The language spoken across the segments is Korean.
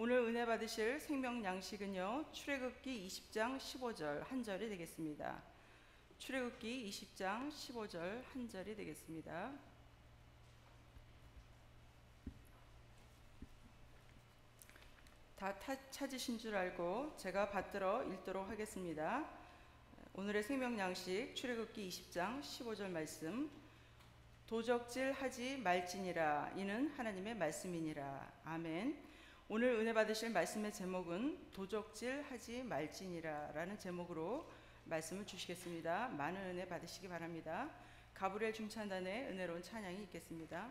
오늘 은혜 받으실 생명 양식은요, 출애굽기 20장 15절 한 절이 되겠습니다. 출애굽기 20장 15절 한 절이 되겠습니다. 다 찾으신 줄 알고 제가 받들어 읽도록 하겠습니다. 오늘의 생명 양식 출애굽기 20장 15절 말씀. 도적질 하지 말지니라, 이는 하나님의 말씀이니라. 아멘. 오늘 은혜 받으실 말씀의 제목은 도적질 하지 말지니라 라는 제목으로 말씀을 주시겠습니다. 많은 은혜 받으시기 바랍니다. 가브리엘 중찬단의 은혜로운 찬양이 있겠습니다.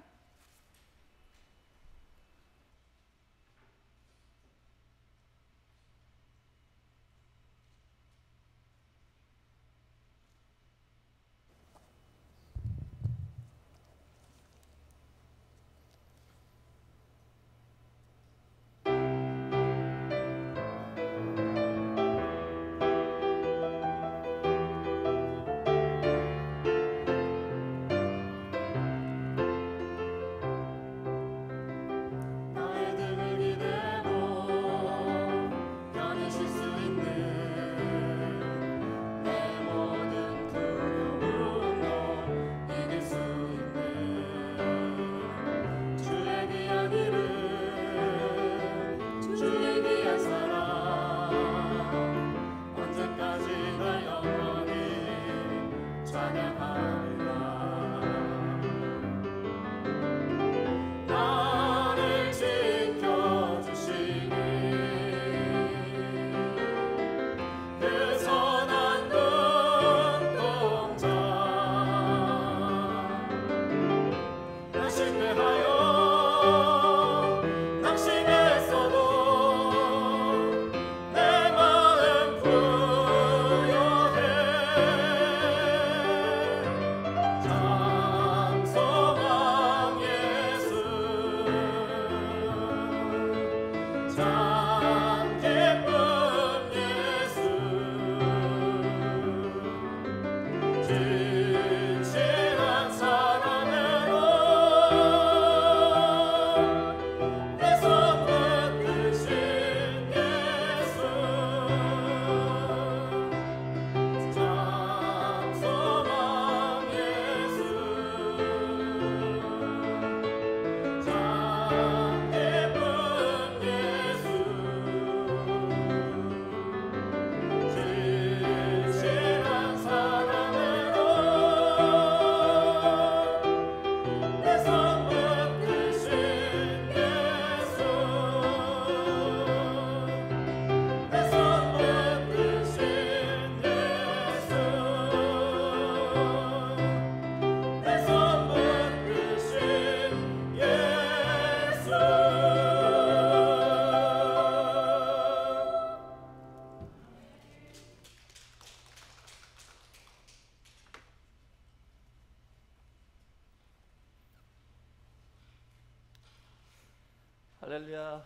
할렐루야.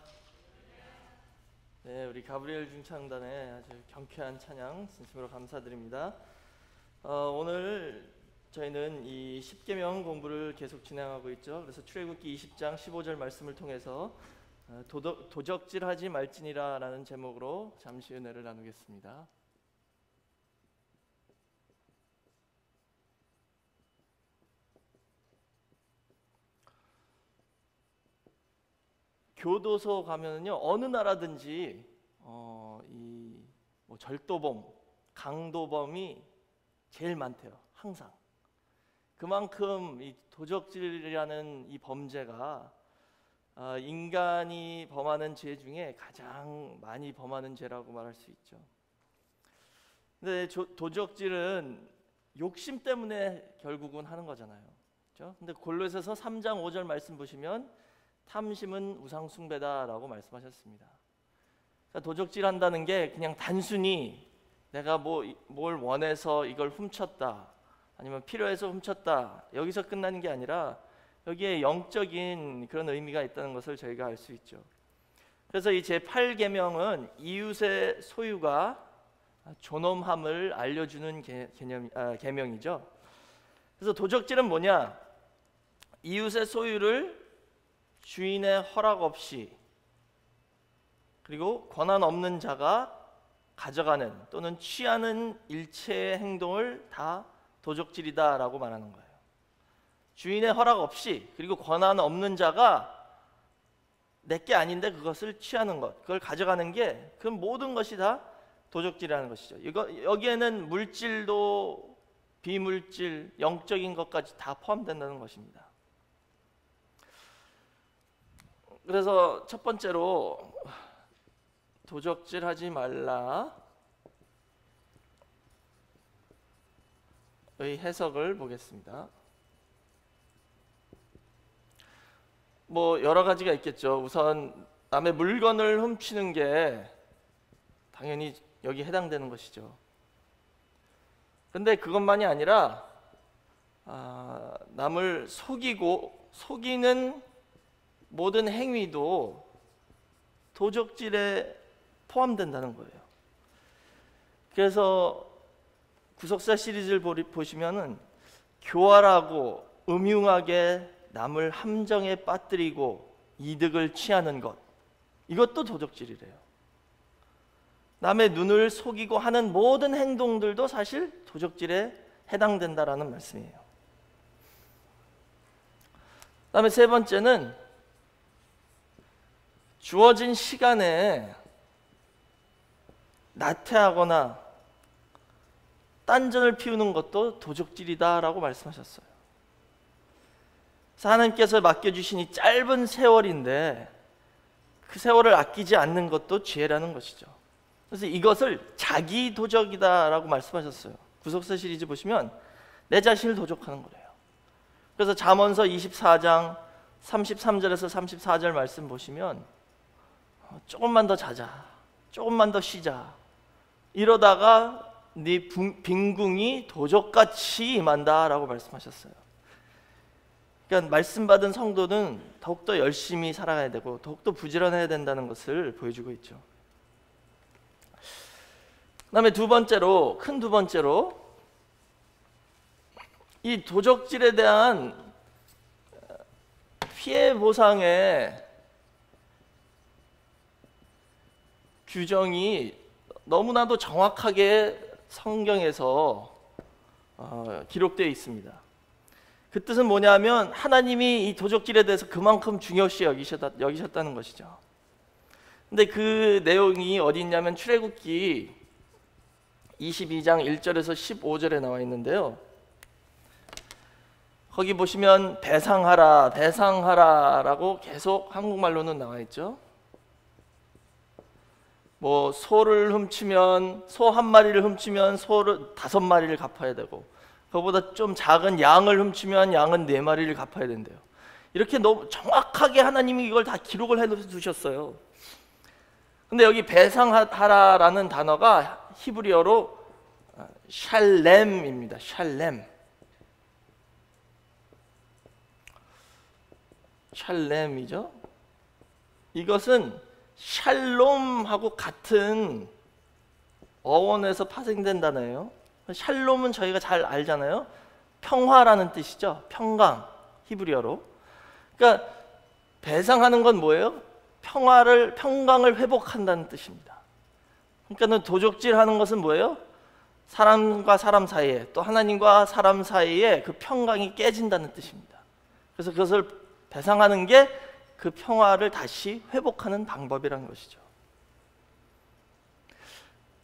네, 우리 가브리엘 중창단의 아주 경쾌한 찬양 진심으로 감사드립니다. 오늘 저희는 이 십계명 공부를 계속 진행하고 있죠. 그래서 출애굽기 20장 15절 말씀을 통해서 도적질하지 말지니라 라는 제목으로 잠시 은혜를 나누겠습니다. 교도소 가면은요, 어느 나라든지 뭐 절도범, 강도범이 제일 많대요. 항상. 그만큼 이 도적질이라는 이 범죄가 인간이 범하는 죄 중에 가장 많이 범하는 죄라고 말할 수 있죠. 근데 도적질은 욕심 때문에 결국은 하는 거잖아요. 그렇죠? 근데 골로새서 3장 5절 말씀 보시면 탐심은 우상 숭배다라고 말씀하셨습니다. 그러니까 도적질한다는 게 그냥 단순히 내가 뭘 원해서 이걸 훔쳤다, 아니면 필요해서 훔쳤다, 여기서 끝나는 게 아니라 여기에 영적인 그런 의미가 있다는 것을 저희가 알 수 있죠. 그래서 이 제8계명은 이웃의 소유가 존엄함을 알려주는 계명이죠. 그래서 도적질은 뭐냐? 이웃의 소유를 주인의 허락 없이 그리고 권한 없는 자가 가져가는 또는 취하는 일체의 행동을 다 도적질이다라고 말하는 거예요. 주인의 허락 없이, 그리고 권한 없는 자가 내게 아닌데 그것을 취하는 것, 그걸 가져가는 게 그 모든 것이 다 도적질이라는 것이죠. 여기에는 물질도 비물질, 영적인 것까지 다 포함된다는 것입니다. 그래서 첫 번째로 도적질하지 말라 의 해석을 보겠습니다. 뭐 여러 가지가 있겠죠. 우선 남의 물건을 훔치는 게 당연히 여기 해당되는 것이죠. 근데 그것만이 아니라 남을 속이는 모든 행위도 도적질에 포함된다는 거예요. 그래서 구속사 시리즈를 보시면은 교활하고 음흉하게 남을 함정에 빠뜨리고 이득을 취하는 것, 이것도 도적질이래요. 남의 눈을 속이고 하는 모든 행동들도 사실 도적질에 해당된다라는 말씀이에요. 그다음에 세 번째는 주어진 시간에 나태하거나 딴전을 피우는 것도 도적질이다라고 말씀하셨어요. 하나님께서 맡겨주신 이 짧은 세월인데 그 세월을 아끼지 않는 것도 죄라는 것이죠. 그래서 이것을 자기 도적이다라고 말씀하셨어요. 구속사 시리즈 보시면 내 자신을 도적하는 거래요. 그래서 잠언서 24장 33절에서 34절 말씀 보시면 조금만 더 자자, 조금만 더 쉬자, 이러다가 네 빈궁이 도적같이 임한다라고 말씀하셨어요. 그러니까 말씀 받은 성도는 더욱더 열심히 살아가야 되고 더욱더 부지런해야 된다는 것을 보여주고 있죠. 그다음에 큰 두 번째로 이 도적질에 대한 피해 보상의 규정이 너무나도 정확하게 성경에서 기록되어 있습니다. 그 뜻은 뭐냐면 하나님이 이 도적질에 대해서 그만큼 중요시 여기셨다는 것이죠. 근데 그 내용이 어디 있냐면 출애굽기 22장 1절에서 15절에 나와 있는데요. 거기 보시면 배상하라, 배상하라라고 계속 한국말로는 나와 있죠. 뭐 소를 훔치면, 소 한 마리를 훔치면 소를 5마리를 갚아야 되고, 그거보다 좀 작은 양을 훔치면 양은 4마리를 갚아야 된대요. 이렇게 너무 정확하게 하나님이 이걸 다 기록을 해두셨어요. 근데 여기 배상하라라는 단어가 히브리어로 샬렘입니다. 샬렘이죠. 이것은 샬롬하고 같은 어원에서 파생된 단어예요. 샬롬은 저희가 잘 알잖아요. 평화라는 뜻이죠. 평강, 히브리어로. 그러니까 배상하는 건 뭐예요? 평강을 회복한다는 뜻입니다. 그러니까 도적질하는 것은 뭐예요? 사람과 사람 사이에, 또 하나님과 사람 사이에 그 평강이 깨진다는 뜻입니다. 그래서 그것을 배상하는 게 그 평화를 다시 회복하는 방법이라는 것이죠.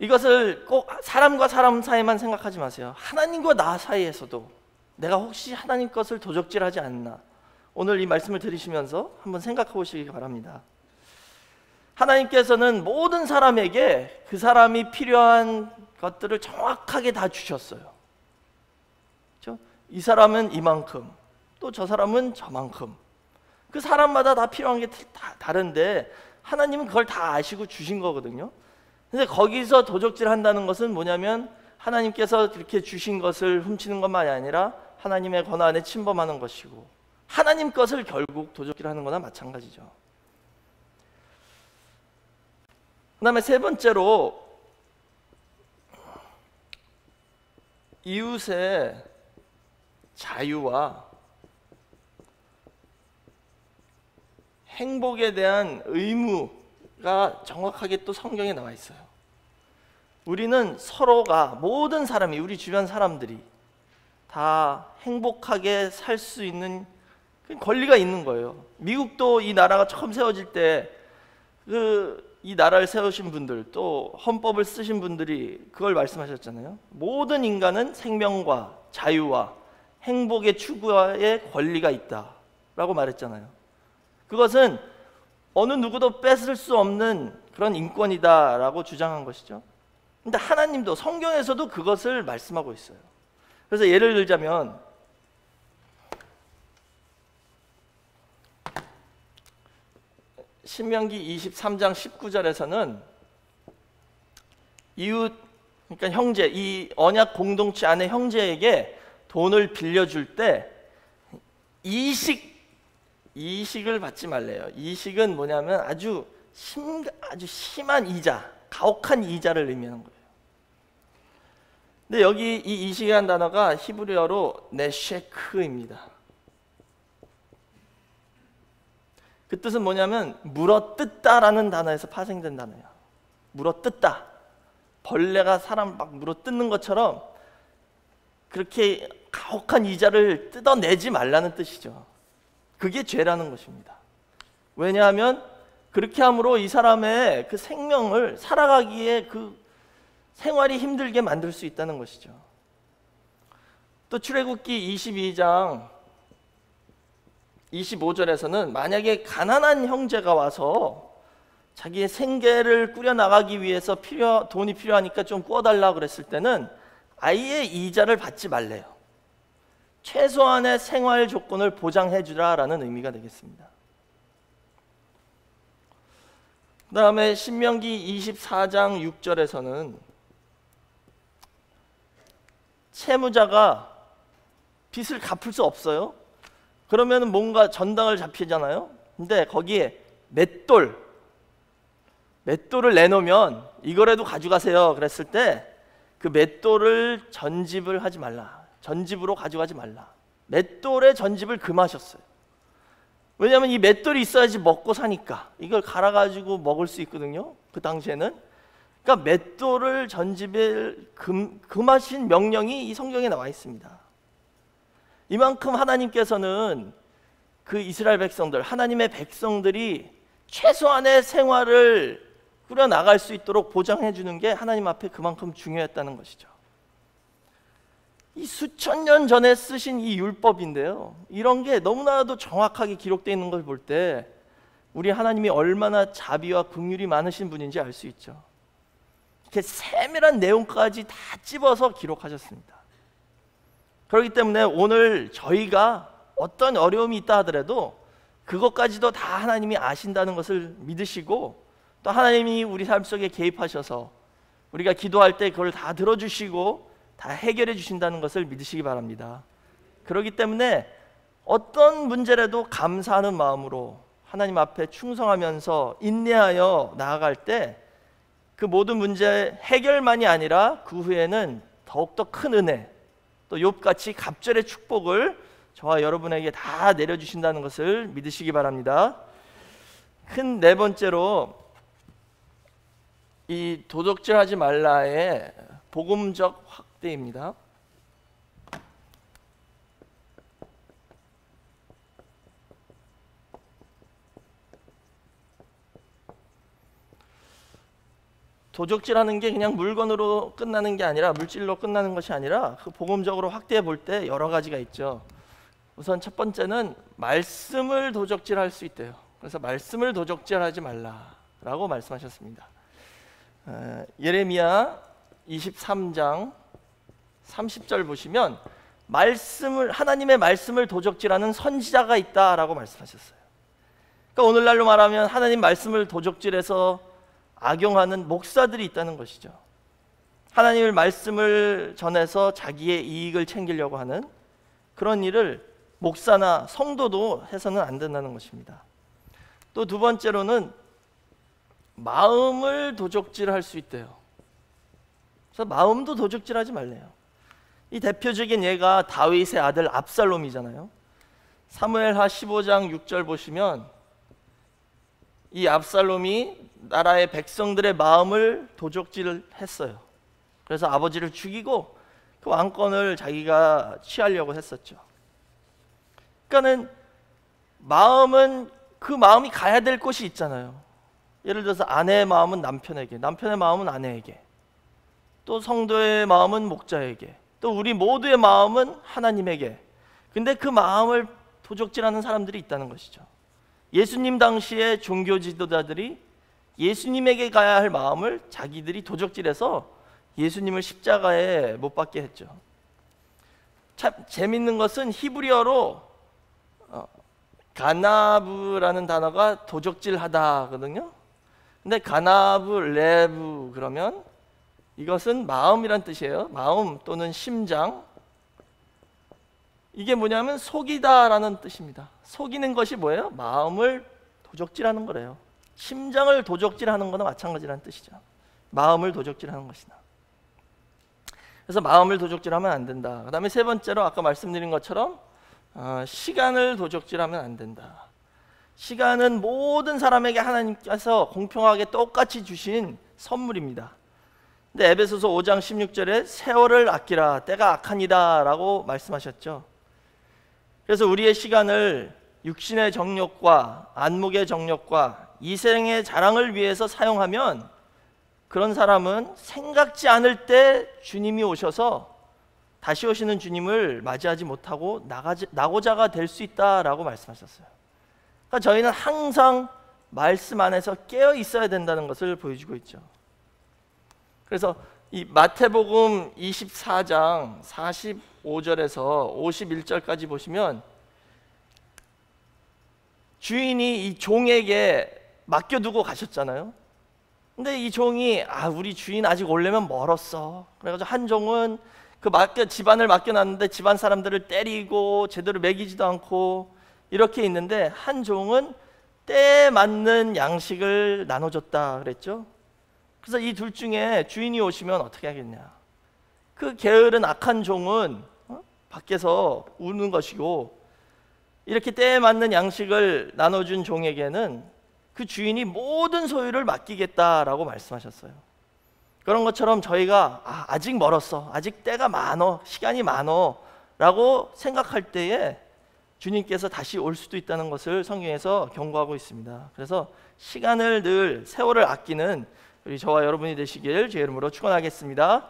이것을 꼭 사람과 사람 사이만 생각하지 마세요. 하나님과 나 사이에서도 내가 혹시 하나님 것을 도적질하지 않나, 오늘 이 말씀을 들으시면서 한번 생각해 보시기 바랍니다. 하나님께서는 모든 사람에게 그 사람이 필요한 것들을 정확하게 다 주셨어요. 그렇죠? 이 사람은 이만큼, 또 저 사람은 저만큼. 그 사람마다 다 필요한 게 다 다른데 하나님은 그걸 다 아시고 주신 거거든요. 근데 거기서 도적질 한다는 것은 뭐냐면 하나님께서 그렇게 주신 것을 훔치는 것만이 아니라 하나님의 권한에 침범하는 것이고, 하나님 것을 결국 도적질하는 거나 마찬가지죠. 그 다음에 세 번째로 이웃의 자유와 행복에 대한 의무, 정확하게 또 성경에 나와 있어요. 우리는 서로가, 모든 사람이, 우리 주변 사람들이 다 행복하게 살 수 있는 권리가 있는 거예요. 미국도 이 나라가 처음 세워질 때 이 나라를 세우신 분들, 또 헌법을 쓰신 분들이 그걸 말씀하셨잖아요. 모든 인간은 생명과 자유와 행복의 추구에 권리가 있다라고 말했잖아요. 그것은 어느 누구도 뺏을 수 없는 그런 인권이다라고 주장한 것이죠. 근데 하나님도 성경에서도 그것을 말씀하고 있어요. 그래서 예를 들자면 신명기 23장 19절에서는 이웃, 그러니까 형제, 이 언약 공동체 안에 형제에게 돈을 빌려줄 때 이식을 받지 말래요. 이식은 뭐냐면 아주 심한 이자, 가혹한 이자를 의미하는 거예요. 근데 여기 이 이식이라는 단어가 히브리어로 네쉐크입니다. 그 뜻은 뭐냐면 물어뜯다라는 단어에서 파생된 단어예요. 물어뜯다. 벌레가 사람 막 물어뜯는 것처럼 그렇게 가혹한 이자를 뜯어내지 말라는 뜻이죠. 그게 죄라는 것입니다. 왜냐하면 그렇게 함으로 이 사람의 그 생명을 살아가기에 그 생활이 힘들게 만들 수 있다는 것이죠. 또 출애굽기 22장 25절에서는 만약에 가난한 형제가 와서 자기의 생계를 꾸려나가기 위해서 돈이 필요하니까 좀 구워달라고 그랬을 때는 아예 이자를 받지 말래요. 최소한의 생활 조건을 보장해 주라라는 의미가 되겠습니다. 그 다음에 신명기 24장 6절에서는 채무자가 빚을 갚을 수 없어요. 그러면 뭔가 전당을 잡히잖아요. 근데 거기에 맷돌을 내놓으면 이거라도 가져가세요 그랬을 때 그 맷돌을 전집을 하지 말라. 전집으로 가져가지 말라. 맷돌의 전집을 금하셨어요. 왜냐하면 이 맷돌이 있어야지 먹고 사니까. 이걸 갈아가지고 먹을 수 있거든요. 그 당시에는. 그러니까 맷돌을 전집을 금하신 명령이 이 성경에 나와 있습니다. 이만큼 하나님께서는 그 이스라엘 백성들, 하나님의 백성들이 최소한의 생활을 꾸려나갈 수 있도록 보장해 주는 게 하나님 앞에 그만큼 중요했다는 것이죠. 이 수천 년 전에 쓰신 이 율법인데요, 이런 게 너무나도 정확하게 기록되어 있는 걸 볼 때 우리 하나님이 얼마나 자비와 긍휼이 많으신 분인지 알 수 있죠. 이렇게 세밀한 내용까지 다 찝어서 기록하셨습니다. 그렇기 때문에 오늘 저희가 어떤 어려움이 있다 하더라도 그것까지도 다 하나님이 아신다는 것을 믿으시고, 또 하나님이 우리 삶 속에 개입하셔서 우리가 기도할 때 그걸 다 들어주시고 다 해결해 주신다는 것을 믿으시기 바랍니다. 그렇기 때문에 어떤 문제라도 감사하는 마음으로 하나님 앞에 충성하면서 인내하여 나아갈 때 그 모든 문제 해결만이 아니라 그 후에는 더욱더 큰 은혜, 또 욥같이 갑절의 축복을 저와 여러분에게 다 내려주신다는 것을 믿으시기 바랍니다. 큰 네 번째로 이 도적질하지 말라의 복음적 확대입니다. 도적질하는 게 그냥 물건으로 끝나는 게 아니라, 물질로 끝나는 것이 아니라 그 복음적으로 확대해 볼 때 여러 가지가 있죠. 우선 첫 번째는 말씀을 도적질할 수 있대요. 그래서 말씀을 도적질하지 말라라고 말씀하셨습니다. 예레미야 23장 30절 보시면 하나님의 말씀을 도적질하는 선지자가 있다라고 말씀하셨어요. 그러니까 오늘날로 말하면 하나님 말씀을 도적질해서 악용하는 목사들이 있다는 것이죠. 하나님의 말씀을 전해서 자기의 이익을 챙기려고 하는 그런 일을 목사나 성도도 해서는 안 된다는 것입니다. 또 두 번째로는 마음을 도적질할 수 있대요. 그래서 마음도 도적질하지 말래요. 이 대표적인 예가 다윗의 아들 압살롬이잖아요. 사무엘하 15장 6절 보시면 이 압살롬이 나라의 백성들의 마음을 도적질했어요. 그래서 아버지를 죽이고 그 왕권을 자기가 취하려고 했었죠. 그러니까는 그 마음이 가야 될 곳이 있잖아요. 예를 들어서 아내의 마음은 남편에게, 남편의 마음은 아내에게, 또 성도의 마음은 목자에게, 또 우리 모두의 마음은 하나님에게. 근데 그 마음을 도적질하는 사람들이 있다는 것이죠. 예수님 당시의 종교 지도자들이 예수님에게 가야 할 마음을 자기들이 도적질해서 예수님을 십자가에 못 박게 했죠. 참 재밌는 것은 히브리어로 가나브라는 단어가 도적질하다거든요. 근데 가나브 레브 그러면 이것은 마음이란 뜻이에요. 마음 또는 심장. 이게 뭐냐면 속이다라는 뜻입니다. 속이는 것이 뭐예요? 마음을 도적질하는 거래요. 심장을 도적질하는 거나 마찬가지라는 뜻이죠. 마음을 도적질하는 것이다. 그래서 마음을 도적질하면 안 된다. 그 다음에 세 번째로 아까 말씀드린 것처럼 시간을 도적질하면 안 된다. 시간은 모든 사람에게 하나님께서 공평하게 똑같이 주신 선물입니다. 근데 에베소서 5장 16절에 세월을 아끼라 때가 악하니라 라고 말씀하셨죠. 그래서 우리의 시간을 육신의 정욕과 안목의 정욕과 이생의 자랑을 위해서 사용하면 그런 사람은 생각지 않을 때 주님이 오셔서 다시 오시는 주님을 맞이하지 못하고 나고자가 될 수 있다라고 말씀하셨어요. 그러니까 저희는 항상 말씀 안에서 깨어 있어야 된다는 것을 보여주고 있죠. 그래서 이 마태복음 24장 45절에서 51절까지 보시면 주인이 이 종에게 맡겨두고 가셨잖아요. 근데 이 종이 우리 주인 아직 오려면 멀었어. 그래가지고 한 종은 집안을 맡겨놨는데 집안 사람들을 때리고 제대로 먹이지도 않고 이렇게 있는데, 한 종은 때에 맞는 양식을 나눠줬다 그랬죠. 그래서 이 둘 중에 주인이 오시면 어떻게 하겠냐. 그 게으른 악한 종은 밖에서 우는 것이고, 이렇게 때에 맞는 양식을 나눠준 종에게는 그 주인이 모든 소유를 맡기겠다라고 말씀하셨어요. 그런 것처럼 저희가 아직 멀었어, 아직 때가 많어, 시간이 많어 라고 생각할 때에 주님께서 다시 올 수도 있다는 것을 성경에서 경고하고 있습니다. 그래서 시간을 늘 세월을 아끼는 우리 저와 여러분이 되시길 주의 이름으로 축원하겠습니다.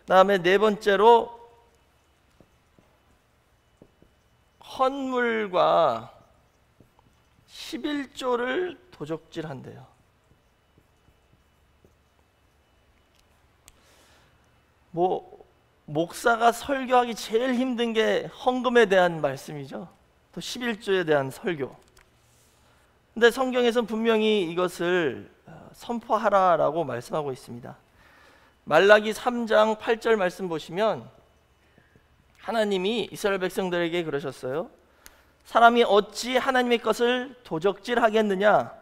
다음에 네 번째로 헌물과 11조를 도적질한대요. 목사가 설교하기 제일 힘든 게 헌금에 대한 말씀이죠. 또 11조에 대한 설교. 근데 성경에서는 분명히 이것을 선포하라라고 말씀하고 있습니다. 말라기 3장 8절 말씀 보시면 하나님이 이스라엘 백성들에게 그러셨어요. 사람이 어찌 하나님의 것을 도적질하겠느냐?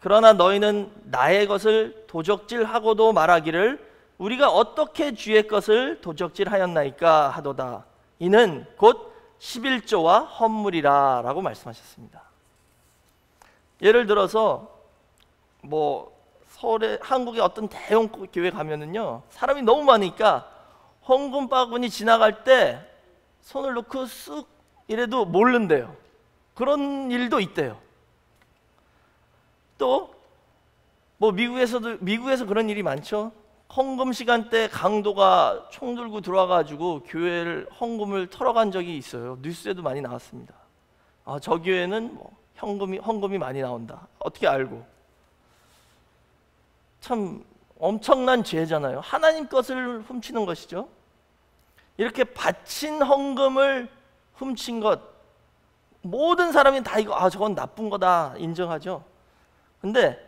그러나 너희는 나의 것을 도적질하고도 말하기를 우리가 어떻게 주의 것을 도적질하였나이까 하도다. 이는 곧 11조와 헌물이라 라고 말씀하셨습니다. 예를 들어서 서울에 한국의 어떤 대형 교회 가면은요, 사람이 너무 많으니까 헌금 바구니 지나갈 때 손을 놓고 쓱 이래도 모른대요. 그런 일도 있대요. 또 미국에서 그런 일이 많죠. 헌금 시간대 강도가 총 들고 들어와가지고 교회를 헌금을 털어간 적이 있어요. 뉴스에도 많이 나왔습니다. 저 교회는 헌금이 많이 나온다. 어떻게 알고? 참 엄청난 죄잖아요. 하나님 것을 훔치는 것이죠. 이렇게 바친 헌금을 훔친 것, 모든 사람이 다 이거 저건 나쁜 거다 인정하죠. 근데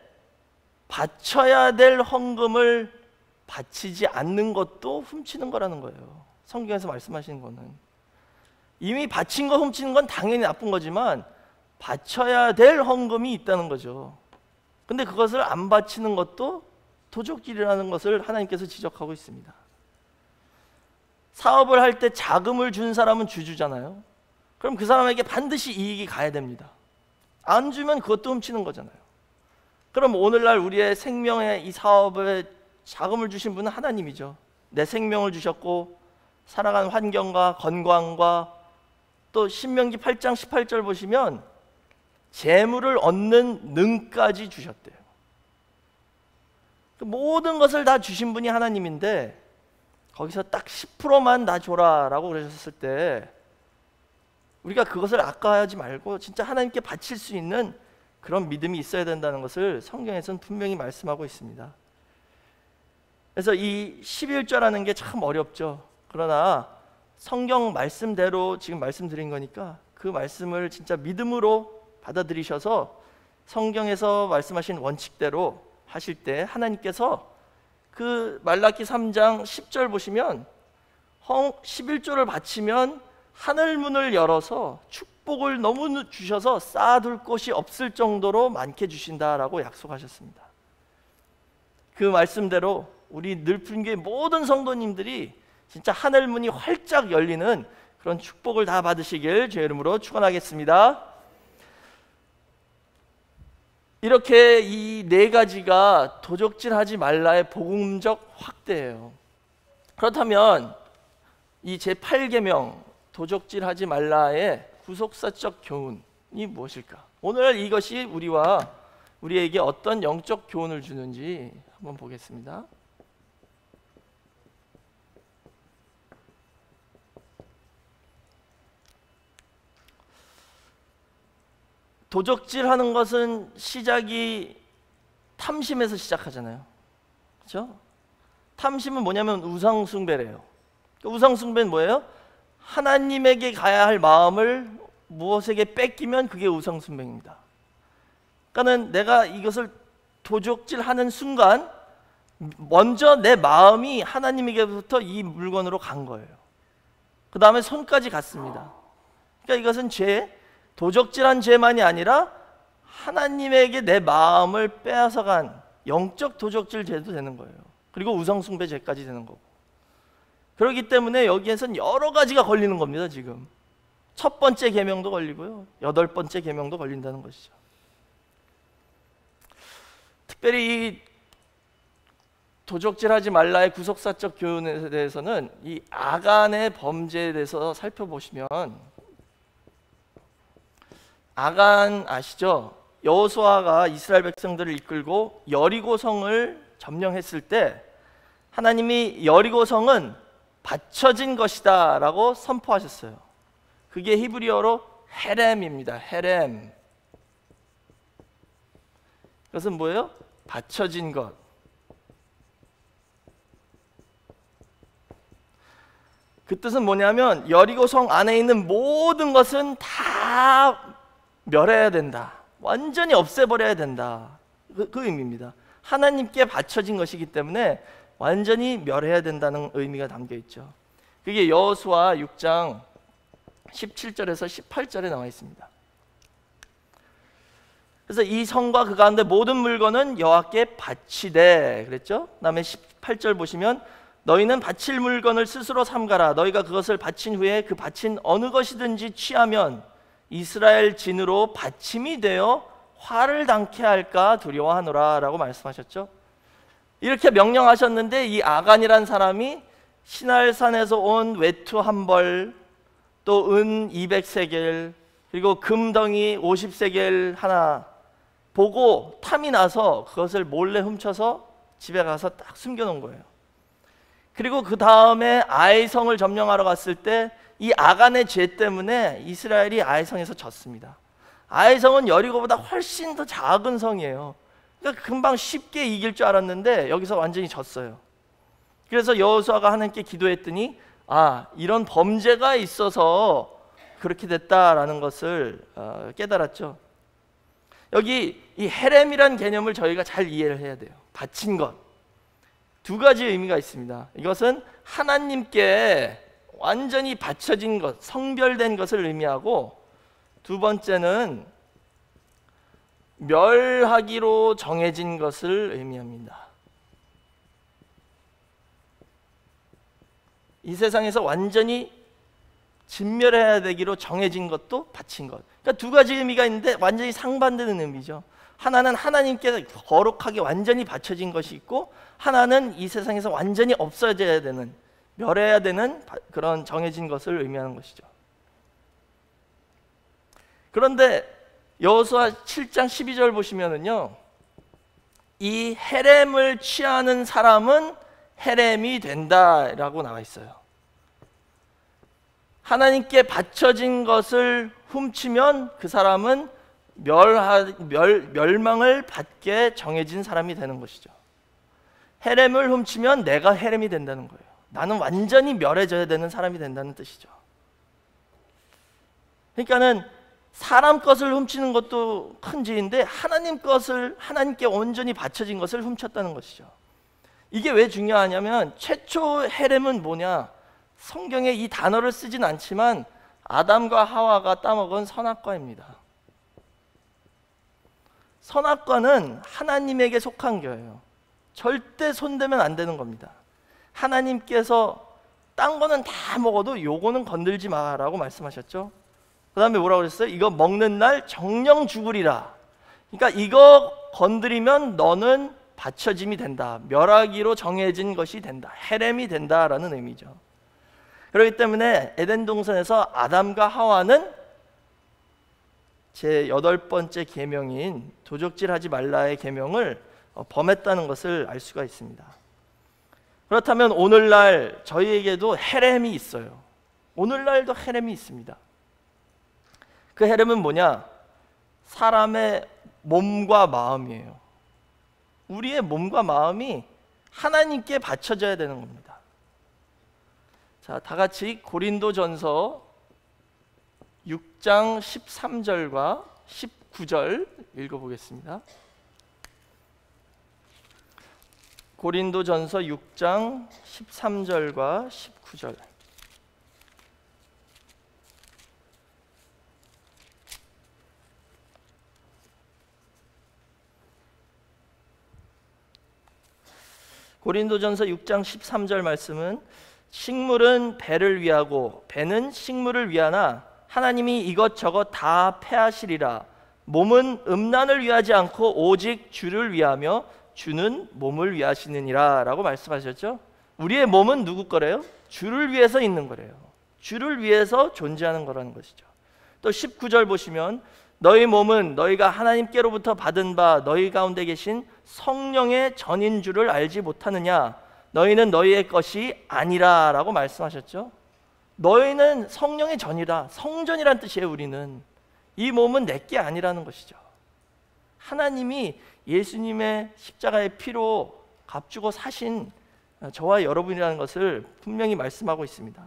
바쳐야 될 헌금을 바치지 않는 것도 훔치는 거라는 거예요. 성경에서 말씀하시는 거는 이미 바친 거 훔치는 건 당연히 나쁜 거지만 바쳐야 될 헌금이 있다는 거죠. 근데 그것을 안 바치는 것도 도적질이라는 것을 하나님께서 지적하고 있습니다. 사업을 할 때 자금을 준 사람은 주주잖아요. 그럼 그 사람에게 반드시 이익이 가야 됩니다. 안 주면 그것도 훔치는 거잖아요. 그럼 오늘날 우리의 생명의 이 사업에 자금을 주신 분은 하나님이죠. 내 생명을 주셨고 살아가는 환경과 건강과 또 신명기 8장 18절 보시면 재물을 얻는 능까지 주셨대요. 모든 것을 다 주신 분이 하나님인데 거기서 딱 10%만 나 줘라라고 그러셨을 때 우리가 그것을 아까워하지 말고 진짜 하나님께 바칠 수 있는 그런 믿음이 있어야 된다는 것을 성경에서는 분명히 말씀하고 있습니다. 그래서 이 11조라는 게 참 어렵죠. 그러나 성경 말씀대로 지금 말씀드린 거니까 그 말씀을 진짜 믿음으로 받아들이셔서 성경에서 말씀하신 원칙대로 하실 때 하나님께서 그 말라기 3장 10절 보시면 11조를 바치면 하늘 문을 열어서 축복을 너무 주셔서 쌓아둘 곳이 없을 정도로 많게 주신다라고 약속하셨습니다. 그 말씀대로 우리 늘품교회 모든 성도님들이 진짜 하늘 문이 활짝 열리는 그런 축복을 다 받으시길 주의 이름으로 축원하겠습니다. 이렇게 이 네 가지가 도적질하지 말라의 복음적 확대예요. 그렇다면 이 제8계명 도적질하지 말라의 구속사적 교훈이 무엇일까? 오늘 이것이 우리에게 어떤 영적 교훈을 주는지 한번 보겠습니다. 도적질하는 것은 시작이 탐심에서 시작하잖아요. 그렇죠? 탐심은 뭐냐면 우상숭배래요. 우상숭배는 뭐예요? 하나님에게 가야 할 마음을 무엇에게 뺏기면 그게 우상숭배입니다. 그러니까는 내가 이것을 도적질하는 순간 먼저 내 마음이 하나님에게부터 이 물건으로 간 거예요. 그 다음에 손까지 갔습니다. 그러니까 이것은 도적질한 죄만이 아니라 하나님에게 내 마음을 빼앗아간 영적 도적질 죄도 되는 거예요. 그리고 우상숭배 죄까지 되는 거고. 그렇기 때문에 여기에선 여러 가지가 걸리는 겁니다. 지금 첫 번째 계명도 걸리고요, 8번째 계명도 걸린다는 것이죠. 특별히 이 도적질하지 말라의 구속사적 교훈에 대해서는 이 아간의 범죄에 대해서 살펴보시면, 아간 아시죠? 여호수아가 이스라엘 백성들을 이끌고 여리고 성을 점령했을 때 하나님이 여리고 성은 받쳐진 것이다 라고 선포하셨어요. 그게 히브리어로 헤렘입니다. 헤렘. 그것은 뭐예요? 받쳐진 것. 그 뜻은 뭐냐면 여리고 성 안에 있는 모든 것은 다 멸해야 된다, 완전히 없애버려야 된다, 그 의미입니다. 하나님께 바쳐진 것이기 때문에 완전히 멸해야 된다는 의미가 담겨 있죠. 그게 여호수아 6장 17절에서 18절에 나와 있습니다. 그래서 이 성과 그 가운데 모든 물건은 여호와께 바치되 그랬죠. 그다음에 18절 보시면 너희는 바칠 물건을 스스로 삼가라. 너희가 그것을 바친 후에 그 바친 어느 것이든지 취하면 이스라엘 진으로 받침이 되어 화를 당케 할까 두려워하노라 라고 말씀하셨죠. 이렇게 명령하셨는데 이 아간이란 사람이 시날산에서 온 외투 한 벌, 또 은 200세겔, 그리고 금덩이 50세겔 하나 보고 탐이 나서 그것을 몰래 훔쳐서 집에 가서 딱 숨겨놓은 거예요. 그리고 그 다음에 아이성을 점령하러 갔을 때 이 아간의 죄 때문에 이스라엘이 아이성에서 졌습니다. 아이성은 여리고보다 훨씬 더 작은 성이에요. 그러니까 금방 쉽게 이길 줄 알았는데 여기서 완전히 졌어요. 그래서 여호수아가 하나님께 기도했더니 이런 범죄가 있어서 그렇게 됐다라는 것을 깨달았죠. 여기 이 헤렘이란 개념을 저희가 잘 이해를 해야 돼요. 바친 것. 두 가지 의미가 있습니다. 이것은 하나님께 완전히 바쳐진 것, 성별된 것을 의미하고, 두 번째는 멸하기로 정해진 것을 의미합니다. 이 세상에서 완전히 진멸해야 되기로 정해진 것도 바친 것. 그러니까 두 가지 의미가 있는데 완전히 상반되는 의미죠. 하나는 하나님께 거룩하게 완전히 바쳐진 것이 있고, 하나는 이 세상에서 완전히 없어져야 되는, 멸해야 되는 그런 정해진 것을 의미하는 것이죠. 그런데 여호수아 7장 12절 보시면은요, 이 헤렘을 취하는 사람은 헤렘이 된다라고 나와 있어요. 하나님께 바쳐진 것을 훔치면 그 사람은 멸망을 받게 정해진 사람이 되는 것이죠. 헤렘을 훔치면 내가 헤렘이 된다는 거예요. 나는 완전히 멸해져야 되는 사람이 된다는 뜻이죠. 그러니까는 사람 것을 훔치는 것도 큰 죄인데, 하나님 것을, 하나님께 온전히 바쳐진 것을 훔쳤다는 것이죠. 이게 왜 중요하냐면, 최초 헤렘은 뭐냐? 성경에 이 단어를 쓰진 않지만 아담과 하와가 따먹은 선악과입니다. 선악과는 하나님에게 속한 거예요. 절대 손대면 안 되는 겁니다. 하나님께서 딴 거는 다 먹어도 요거는 건들지 마라고 말씀하셨죠. 그 다음에 뭐라고 그랬어요? 이거 먹는 날 정령 죽으리라. 그러니까 이거 건드리면 너는 받쳐짐이 된다, 멸하기로 정해진 것이 된다, 헤렘이 된다라는 의미죠. 그렇기 때문에 에덴 동산에서 아담과 하와는 제 8번째 계명인 도적질하지 말라의 계명을 범했다는 것을 알 수가 있습니다. 그렇다면 오늘날 저희에게도 헤렘이 있어요. 오늘날도 헤렘이 있습니다. 그 헤렘은 뭐냐? 사람의 몸과 마음이에요. 우리의 몸과 마음이 하나님께 바쳐져야 되는 겁니다. 자, 다 같이 고린도전서 6장 13절과 19절 읽어보겠습니다. 고린도전서 6장 13절과 19절. 고린도전서 6장 13절 말씀은, 식물은 배를 위하고 배는 식물을 위하나 하나님이 이것저것 다 패하시리라. 몸은 음란을 위하지 않고 오직 주를 위하며 주는 몸을 위하시느니라 라고 말씀하셨죠. 우리의 몸은 누구 거래요? 주를 위해서 있는 거래요. 주를 위해서 존재하는 거라는 것이죠. 또 19절 보시면, 너희 몸은 너희가 하나님께로부터 받은 바 너희 가운데 계신 성령의 전인 줄을 알지 못하느냐? 너희는 너희의 것이 아니라 라고 말씀하셨죠. 너희는 성령의 전이라, 성전이란 뜻이에요. 우리는 이 몸은 내게 아니라는 것이죠. 하나님이 예수님의 십자가의 피로 값주고 사신 저와 여러분이라는 것을 분명히 말씀하고 있습니다.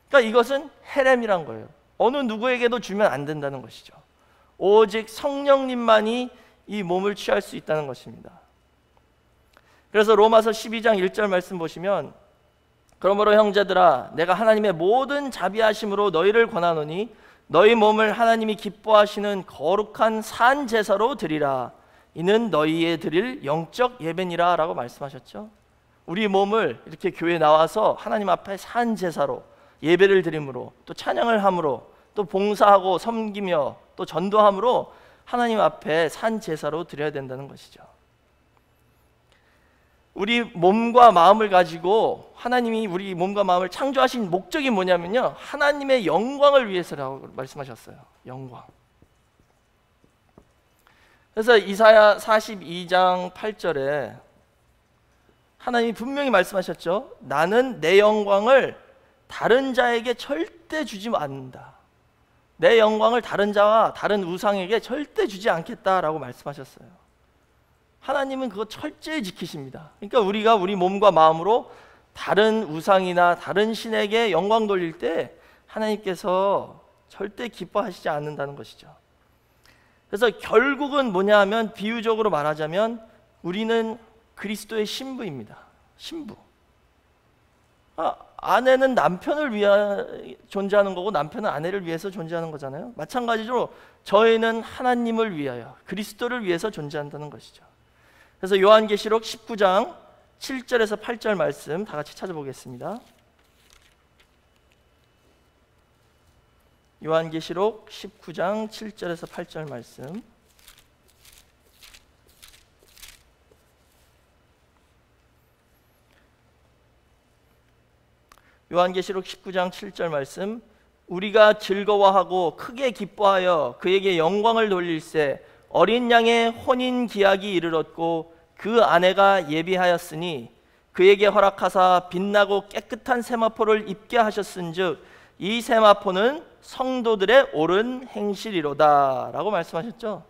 그러니까 이것은 헤렘이란 거예요. 어느 누구에게도 주면 안 된다는 것이죠. 오직 성령님만이 이 몸을 취할 수 있다는 것입니다. 그래서 로마서 12장 1절 말씀 보시면, 그러므로 형제들아, 내가 하나님의 모든 자비하심으로 너희를 권하노니 너희 몸을 하나님이 기뻐하시는 거룩한 산 제사로 드리라. 이는 너희의 드릴 영적 예배니라 라고 말씀하셨죠. 우리 몸을 이렇게 교회에 나와서 하나님 앞에 산 제사로 예배를 드림으로, 또 찬양을 함으로, 또 봉사하고 섬기며 또 전도함으로 하나님 앞에 산 제사로 드려야 된다는 것이죠. 우리 몸과 마음을 가지고 하나님이 우리 몸과 마음을 창조하신 목적이 뭐냐면요, 하나님의 영광을 위해서라고 말씀하셨어요. 영광. 그래서 이사야 42장 8절에 하나님이 분명히 말씀하셨죠. 나는 내 영광을 다른 자에게 절대 주지 않는다. 내 영광을 다른 자와 다른 우상에게 절대 주지 않겠다라고 말씀하셨어요. 하나님은 그거 철저히 지키십니다. 그러니까 우리가 우리 몸과 마음으로 다른 우상이나 다른 신에게 영광 돌릴 때 하나님께서 절대 기뻐하시지 않는다는 것이죠. 그래서 결국은 뭐냐 하면, 비유적으로 말하자면 우리는 그리스도의 신부입니다. 신부. 아내는 남편을 위해 존재하는 거고 남편은 아내를 위해서 존재하는 거잖아요. 마찬가지로 저희는 하나님을 위하여, 그리스도를 위해서 존재한다는 것이죠. 그래서 요한계시록 19장 7절에서 8절 말씀 다 같이 찾아보겠습니다. 요한계시록 19장 7절에서 8절 말씀. 요한계시록 19장 7절 말씀, 우리가 즐거워하고 크게 기뻐하여 그에게 영광을 돌릴세. 어린 양의 혼인 기약이 이르렀고 그 아내가 예비하였으니 그에게 허락하사 빛나고 깨끗한 세마포를 입게 하셨은즉 이 세마포는 성도들의 옳은 행실이로다 라고 말씀하셨죠.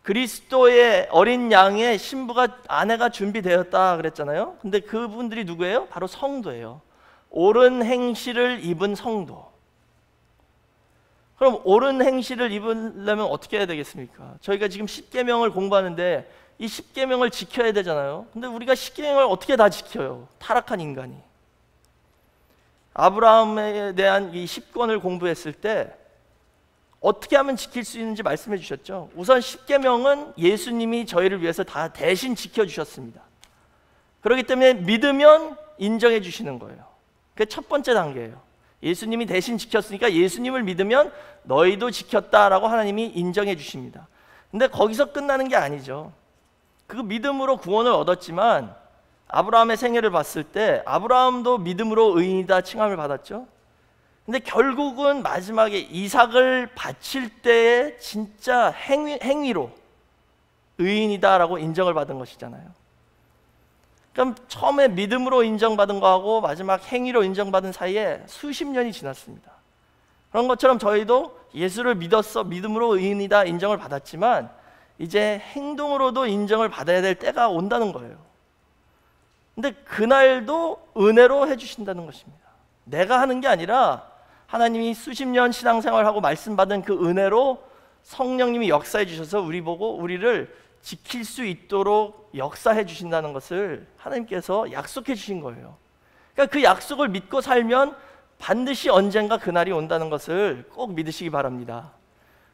그리스도의 어린 양의 신부가, 아내가 준비되었다 그랬잖아요. 근데 그분들이 누구예요? 바로 성도예요. 옳은 행실을 입은 성도. 그럼 옳은 행실을 입으려면 어떻게 해야 되겠습니까? 저희가 지금 십계명을 공부하는데 이 십계명을 지켜야 되잖아요. 근데 우리가 십계명을 어떻게 다 지켜요? 타락한 인간이. 아브라함에 대한 이 10권을 공부했을 때 어떻게 하면 지킬 수 있는지 말씀해 주셨죠. 우선 십계명은 예수님이 저희를 위해서 다 대신 지켜주셨습니다. 그렇기 때문에 믿으면 인정해 주시는 거예요. 그게 첫 번째 단계예요. 예수님이 대신 지켰으니까 예수님을 믿으면 너희도 지켰다라고 하나님이 인정해 주십니다. 근데 거기서 끝나는 게 아니죠. 그 믿음으로 구원을 얻었지만 아브라함의 생애를 봤을 때 아브라함도 믿음으로 의인이다 칭함을 받았죠. 근데 결국은 마지막에 이삭을 바칠 때에 진짜 행위로 의인이다라고 인정을 받은 것이잖아요. 그럼 처음에 믿음으로 인정받은 거하고 마지막 행위로 인정받은 사이에 수십 년이 지났습니다. 그런 것처럼 저희도 예수를 믿었어, 믿음으로 의인이다 인정을 받았지만 이제 행동으로도 인정을 받아야 될 때가 온다는 거예요. 근데 그날도 은혜로 해주신다는 것입니다. 내가 하는 게 아니라 하나님이 수십 년 신앙생활하고 말씀받은 그 은혜로 성령님이 역사해 주셔서 우리를 지킬 수 있도록 역사해 주신다는 것을 하나님께서 약속해 주신 거예요. 그러니까 그 약속을 믿고 살면 반드시 언젠가 그날이 온다는 것을 꼭 믿으시기 바랍니다.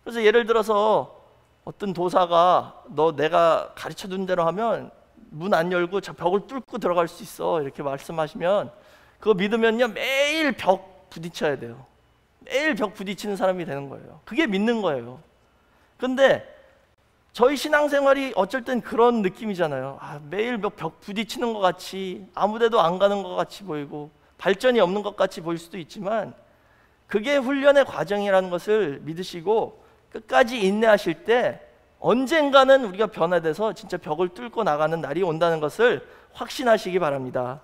그래서 예를 들어서 어떤 도사가 너 내가 가르쳐 준 대로 하면 문 안 열고 저 벽을 뚫고 들어갈 수 있어 이렇게 말씀하시면 그거 믿으면요 매일 벽 부딪혀야 돼요. 매일 벽 부딪히는 사람이 되는 거예요. 그게 믿는 거예요. 근데 저희 신앙생활이 어쩔 땐 그런 느낌이잖아요. 매일 벽 부딪히는 것 같이 아무데도 안 가는 것 같이 보이고 발전이 없는 것 같이 보일 수도 있지만 그게 훈련의 과정이라는 것을 믿으시고 끝까지 인내하실 때 언젠가는 우리가 변화돼서 진짜 벽을 뚫고 나가는 날이 온다는 것을 확신하시기 바랍니다.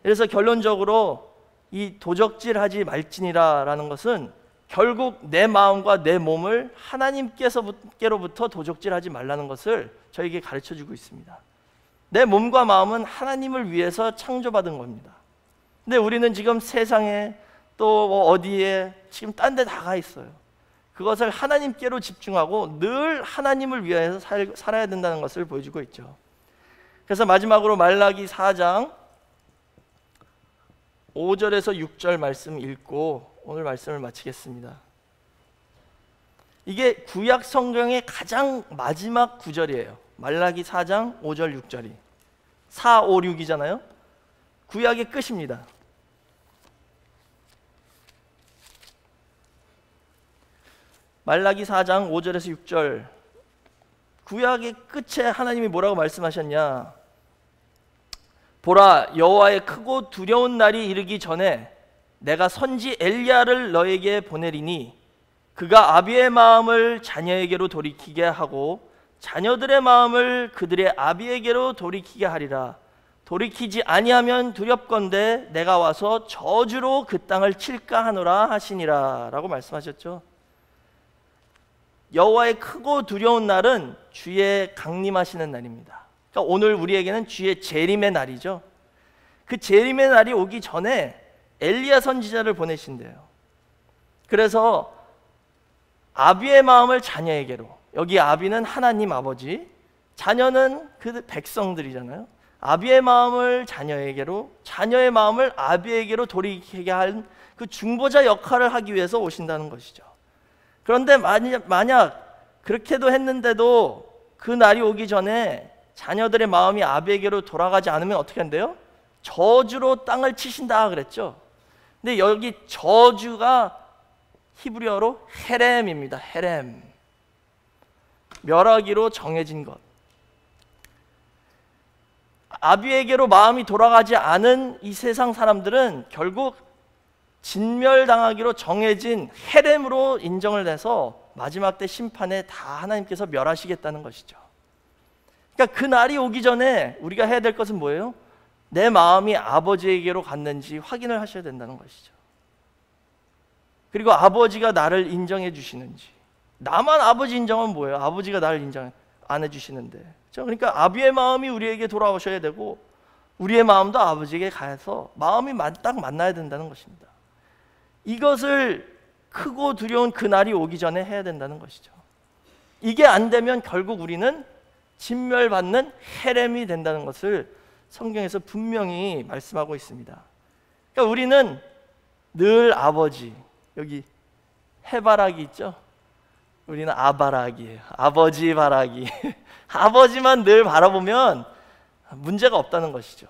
그래서 결론적으로 이 도적질하지 말지니라라는 것은 결국 내 마음과 내 몸을 하나님께로부터 도적질하지 말라는 것을 저에게 가르쳐주고 있습니다. 내 몸과 마음은 하나님을 위해서 창조받은 겁니다. 근데 우리는 지금 세상에 또 어디에 지금 딴 데 다 가 있어요. 그것을 하나님께로 집중하고 늘 하나님을 위해서 살아야 된다는 것을 보여주고 있죠. 그래서 마지막으로 말라기 4장 5절에서 6절 말씀 읽고 오늘 말씀을 마치겠습니다. 이게 구약 성경의 가장 마지막 구절이에요. 말라기 4장 5절 6절이 4, 5, 6이잖아요. 구약의 끝입니다. 말라기 4장 5절에서 6절 구약의 끝에 하나님이 뭐라고 말씀하셨냐. 보라, 여호와의 크고 두려운 날이 이르기 전에 내가 선지 엘리야를 너에게 보내리니 그가 아비의 마음을 자녀에게로 돌이키게 하고 자녀들의 마음을 그들의 아비에게로 돌이키게 하리라. 돌이키지 아니하면 두렵건대 내가 와서 저주로 그 땅을 칠까 하노라 하시니라 라고 말씀하셨죠. 여호와의 크고 두려운 날은 주의 강림하시는 날입니다. 그러니까 오늘 우리에게는 주의 재림의 날이죠. 그 재림의 날이 오기 전에 엘리야 선지자를 보내신대요. 그래서 아비의 마음을 자녀에게로, 여기 아비는 하나님 아버지, 자녀는 그 백성들이잖아요. 아비의 마음을 자녀에게로, 자녀의 마음을 아비에게로 돌이키게 한 그 중보자 역할을 하기 위해서 오신다는 것이죠. 그런데 만약 그렇게도 했는데도 그 날이 오기 전에 자녀들의 마음이 아비에게로 돌아가지 않으면 어떻게 한대요? 저주로 땅을 치신다 그랬죠. 근데 여기 저주가 히브리어로 헤렘입니다. 헤렘. 멸하기로 정해진 것. 아비에게로 마음이 돌아가지 않은 이 세상 사람들은 결국 진멸당하기로 정해진 헤렘으로 인정을 해서 마지막 때 심판에 다 하나님께서 멸하시겠다는 것이죠. 그러니까 그 날이 오기 전에 우리가 해야 될 것은 뭐예요? 내 마음이 아버지에게로 갔는지 확인을 하셔야 된다는 것이죠. 그리고 아버지가 나를 인정해 주시는지. 나만 아버지 인정은 뭐예요? 아버지가 나를 인정 안 해주시는데. 그러니까 아비의 마음이 우리에게 돌아오셔야 되고 우리의 마음도 아버지에게 가서 마음이 딱 만나야 된다는 것입니다. 이것을 크고 두려운 그날이 오기 전에 해야 된다는 것이죠. 이게 안 되면 결국 우리는 진멸받는 헤렘이 된다는 것을 성경에서 분명히 말씀하고 있습니다. 그러니까 우리는 늘 아버지, 여기 해바라기 있죠? 우리는 아바라기예요. 아버지 바라기. 아버지만 늘 바라보면 문제가 없다는 것이죠.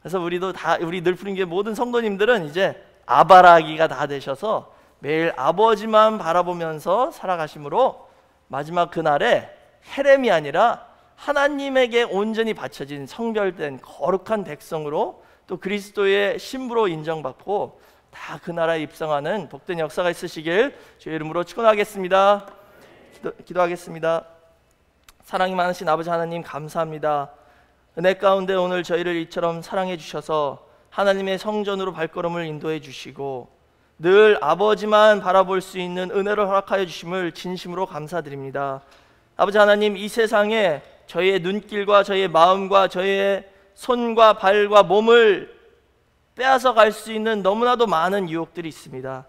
그래서 우리도 다, 우리 늘푸린교회 모든 성도님들은 이제 아바라기가 다 되셔서 매일 아버지만 바라보면서 살아가심으로 마지막 그날에 헤렘이 아니라 하나님에게 온전히 바쳐진 성별된 거룩한 백성으로 또 그리스도의 신부로 인정받고 다 그 나라에 입성하는 복된 역사가 있으시길 주의 이름으로 축원하겠습니다. 기도하겠습니다. 사랑이 많으신 아버지 하나님 감사합니다. 은혜 가운데 오늘 저희를 이처럼 사랑해 주셔서 하나님의 성전으로 발걸음을 인도해 주시고 늘 아버지만 바라볼 수 있는 은혜를 허락하여 주심을 진심으로 감사드립니다. 아버지 하나님, 이 세상에 저희의 눈길과 저희의 마음과 저희의 손과 발과 몸을 빼앗아 갈 수 있는 너무나도 많은 유혹들이 있습니다.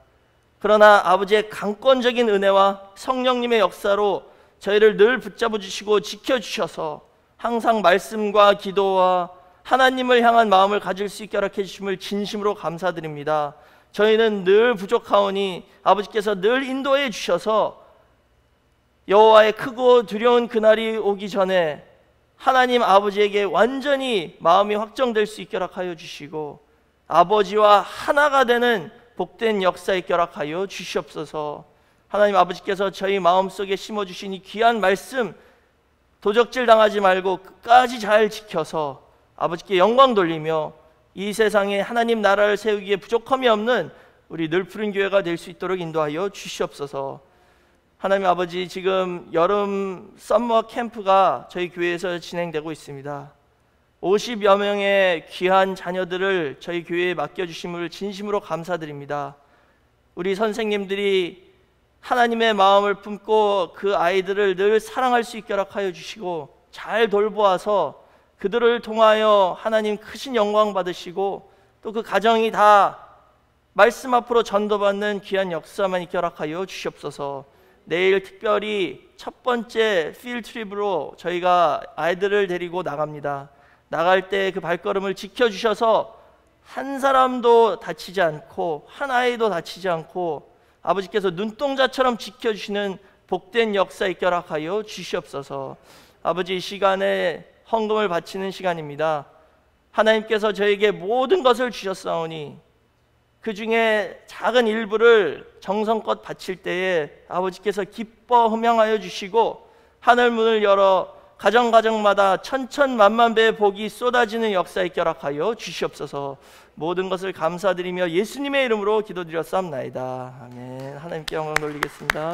그러나 아버지의 강권적인 은혜와 성령님의 역사로 저희를 늘 붙잡아 주시고 지켜주셔서 항상 말씀과 기도와 하나님을 향한 마음을 가질 수 있게 허락해 주심을 진심으로 감사드립니다. 저희는 늘 부족하오니 아버지께서 늘 인도해 주셔서 여호와의 크고 두려운 그날이 오기 전에 하나님 아버지에게 완전히 마음이 확정될 수 있게 허락하여 주시고 아버지와 하나가 되는 복된 역사 있게 허락하여 주시옵소서. 하나님 아버지께서 저희 마음속에 심어주신 이 귀한 말씀 도적질 당하지 말고 끝까지 잘 지켜서 아버지께 영광 돌리며 이 세상에 하나님 나라를 세우기에 부족함이 없는 우리 늘푸른 교회가 될 수 있도록 인도하여 주시옵소서. 하나님 아버지, 지금 여름 썸머 캠프가 저희 교회에서 진행되고 있습니다. 50여 명의 귀한 자녀들을 저희 교회에 맡겨주심을 진심으로 감사드립니다. 우리 선생님들이 하나님의 마음을 품고 그 아이들을 늘 사랑할 수 있게 허락하여 주시고 잘 돌보아서 그들을 통하여 하나님 크신 영광 받으시고 또 그 가정이 다 말씀 앞으로 전도받는 귀한 역사만 있게 허락하여 주시옵소서. 내일 특별히 첫 번째 필드트립으로 저희가 아이들을 데리고 나갑니다. 나갈 때 그 발걸음을 지켜주셔서 한 사람도 다치지 않고 한 아이도 다치지 않고 아버지께서 눈동자처럼 지켜주시는 복된 역사 있게 허락하여 주시옵소서. 아버지, 이 시간에 헌금을 바치는 시간입니다. 하나님께서 저에게 모든 것을 주셨사오니 그 중에 작은 일부를 정성껏 바칠 때에 아버지께서 기뻐 흠양하여 주시고 하늘 문을 열어 가정가정마다 천천만만 배의 복이 쏟아지는 역사 있게 허락하여 주시옵소서. 모든 것을 감사드리며 예수님의 이름으로 기도드렸사옵나이다. 아멘. 하나님께 영광 돌리겠습니다.